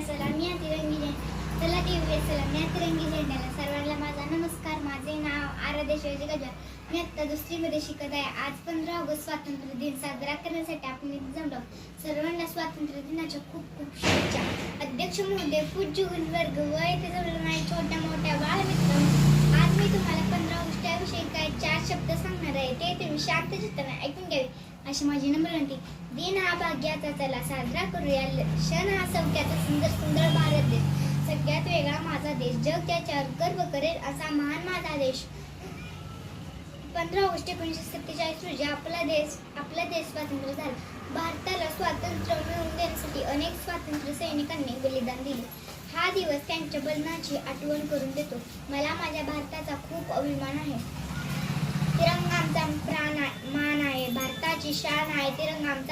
सलामी या तिरंगी चला देऊया सलामी या तिरंगी झेंड्याला. सर्वांना माझा नमस्कार. माझे नाव आराध्या शिवाजी गजर. मी आता दुसरीमध्ये शिकत आहे. आज 15 ऑगस्ट स्वातंत्र्य दिन साजरा करण्यासाठी आपण इथे जमलो. सर्वांना स्वातंत्र्य दिनाच्या खूप खूप शुभेच्छा. अध्यक्ष महोदय, पूज्य गुरुवर्ग व इथे जमलेल्या नाही छोट्या मोठ्या बालमित्र, आज मी तुम्हाला 15 ऑगस्ट याविषयी काही 4 शब्द सांगणार आहे. ते तुम्ही शांत चित्ताने ऐकून घ्यावे अशी माझी नम्र विनंती. दिन हा भाग्याचा, चला साजरा करूया. क्षण हा सौख्याचा, सुंदर सुंदर भारत देश, सगळ्यात वेगळा माझा देश, जग त्याच्यावर गर्व करेल असा महान माझा देश. 15 ऑगस्ट 1947 रोजी आपला देश स्वातंत्र्य झाला. भारताला स्वातंत्र्य मिळवून देण्यासाठी अनेक स्वातंत्र्य सैनिकांनी बलिदान दिले. हा दिवस त्यांच्या बलिदानाची आठवण करून देतो. मला माझ्या भारताचा खूप अभिमान आहे. तिरंगा आमचा प्राण मान आहे, भारताची शान आहे. तिरंगा आमचा